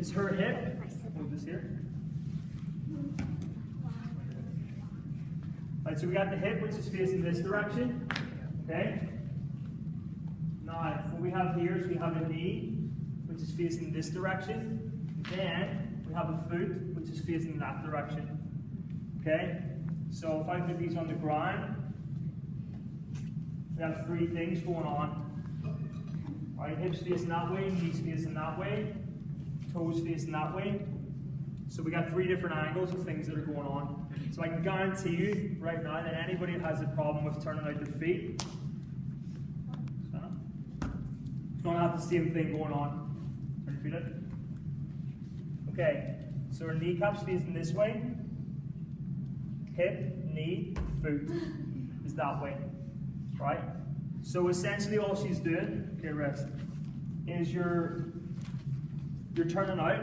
is her hip. Move this here. Right, so we got the hip, which is facing this direction. Okay. Now, what we have here is we have a knee, which is facing this direction. Then we have a foot, which is facing that direction. Okay. So if I put these on the ground, we have three things going on. Right, hips facing that way, knees facing that way, toes facing that way. So we got three different angles of things that are going on. So I can guarantee you right now that anybody that has a problem with turning out their feet, it's going to have the same thing going on. Turn your feet out. Okay, so our kneecaps facing this way, hip, knee, foot is that way, right? So essentially all she's doing, okay, rest, is you're turning out,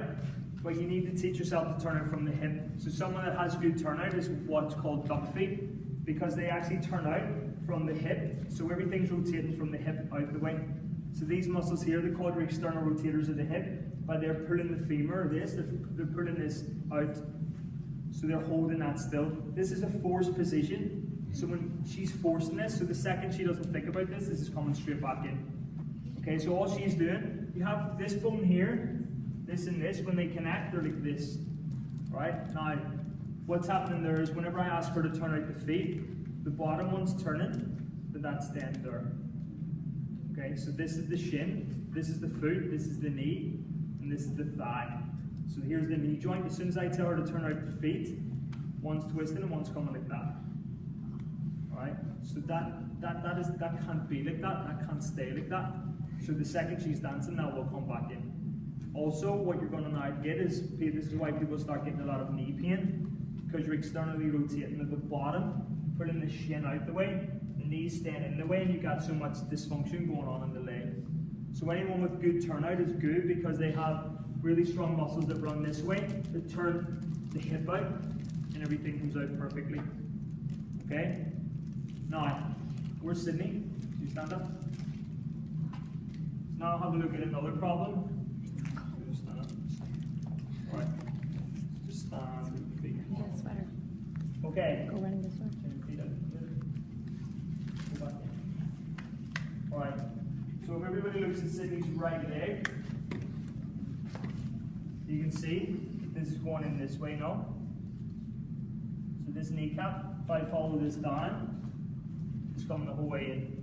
but you need to teach yourself to turn it from the hip. So someone that has good turnout is what's called duck feet, because they actually turn out from the hip, so everything's rotating from the hip out the way. So these muscles here, they're called your external rotators of the hip, but they're pulling the femur, or this, they're pulling this out, so they're holding that still. This is a forced position. So when she's forcing this, so the second she doesn't think about this, this is coming straight back in. Okay, so all she's doing, you have this bone here, this and this, when they connect, they're like this. Right? Now, what's happening there is whenever I ask her to turn out the feet, the bottom one's turning, but that's staying there. Okay, so this is the shin, this is the foot, this is the knee, and this is the thigh. So here's the knee joint. As soon as I tell her to turn out the feet, one's twisting and one's coming like that. Right? So that can't be like that can't stay like that. So the second she's dancing, that will come back in. Also, what you're going to now get is, this is why people start getting a lot of knee pain, because you're externally rotating at the bottom, putting the shin out the way, the knees staying in the way, and you've got so much dysfunction going on in the leg. So anyone with good turnout is good because they have really strong muscles that run this way, that turn the hip out, and everything comes out perfectly. Okay? Now, where's Sydney? Can you stand up? So now have a look at another problem. Just stand up. Alright. Just stand with your feet. Yeah, sweater. Okay. Go running this way. Turn your feet out. Go back in. Alright. So if everybody looks at Sydney's right leg, you can see this is going in this way now. So this kneecap, if I follow this down, it's coming the whole way in.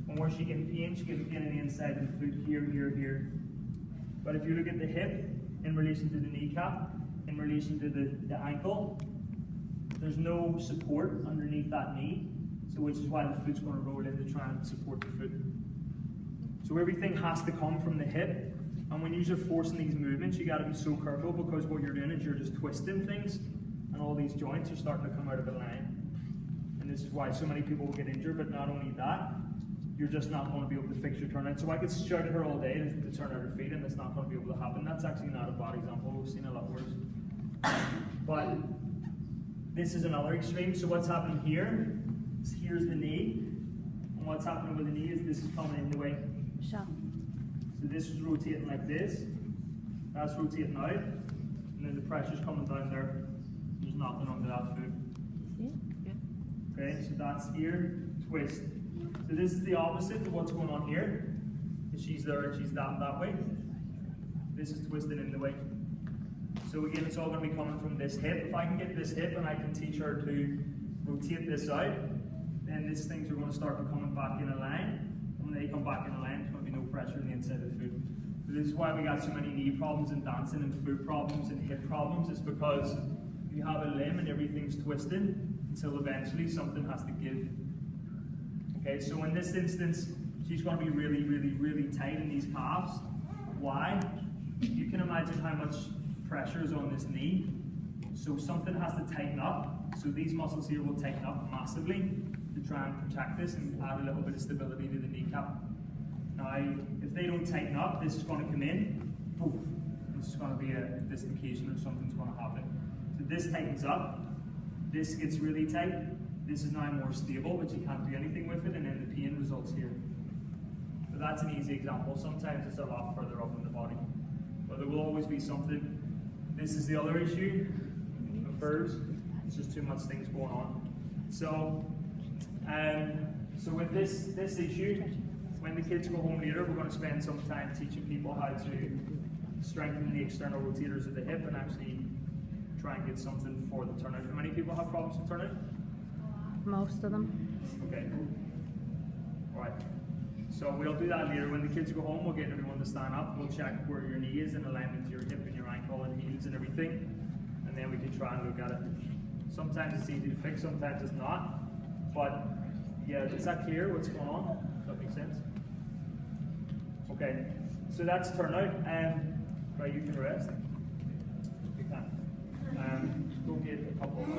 And where she gets pain, she gets pain on the inside of the foot here, here, here. But if you look at the hip in relation to the kneecap, in relation to the ankle, there's no support underneath that knee, so which is why the foot's going to roll in to try and support the foot. So everything has to come from the hip, and when you're forcing these movements, you got to be so careful, because what you're doing is you're just twisting things, and all these joints are starting to come out of line. And this is why so many people will get injured, but not only that, you're just not going to be able to fix your turnout. So I could shout at her all day to turn out her feet, and it's not going to be able to happen. That's actually not a bad example. We've seen a lot worse. But this is another extreme. So what's happening here is here's the knee, and what's happening with the knee is this is coming in the way. Shut. So this is rotating like this. That's rotating out, and then the pressure's coming down there. There's nothing under that foot. See? Yeah. Okay, so that's here, twist. So this is the opposite of what's going on here. She's there and she's that way. This is twisted in the way. So again, it's all going to be coming from this hip. If I can get this hip and I can teach her to rotate this out, then these things are going to start coming back in a line. And when they come back in a line, there's going to be no pressure on the inside of the foot. So this is why we got so many knee problems in dancing, and foot problems and hip problems. It's because you have a limb and everything's twisted until eventually something has to give. Okay, so in this instance, she's going to be really, really, really tight in these calves. Why? You can imagine how much pressure is on this knee. So something has to tighten up. So these muscles here will tighten up massively to try and protect this and add a little bit of stability to the kneecap. Now, if they don't tighten up, this is going to come in. Poof, this is going to be a dislocation, or something's going to happen. So this tightens up. This gets really tight. This is now more stable, but you can't do anything with it, and then the pain results here. So that's an easy example. Sometimes it's a lot further up in the body. But but there will always be something. This is the other issue of hers. It's just too much things going on. So, so with this issue, when the kids go home later, we're going to spend some time teaching people how to strengthen the external rotators of the hip and actually try and get something for the turnout. How many people have problems with turnout? Most of them. Okay. Alright. So we'll do that later. When the kids go home, we'll get everyone to stand up. We'll check where your knee is in alignment to your hip and your ankle and heels and everything. And then we can try and look at it. Sometimes it's easy to fix, sometimes it's not. But yeah, is that clear what's going on? Does that make sense? Okay. So that's turnout. Right, you can rest. You can. Go get a couple of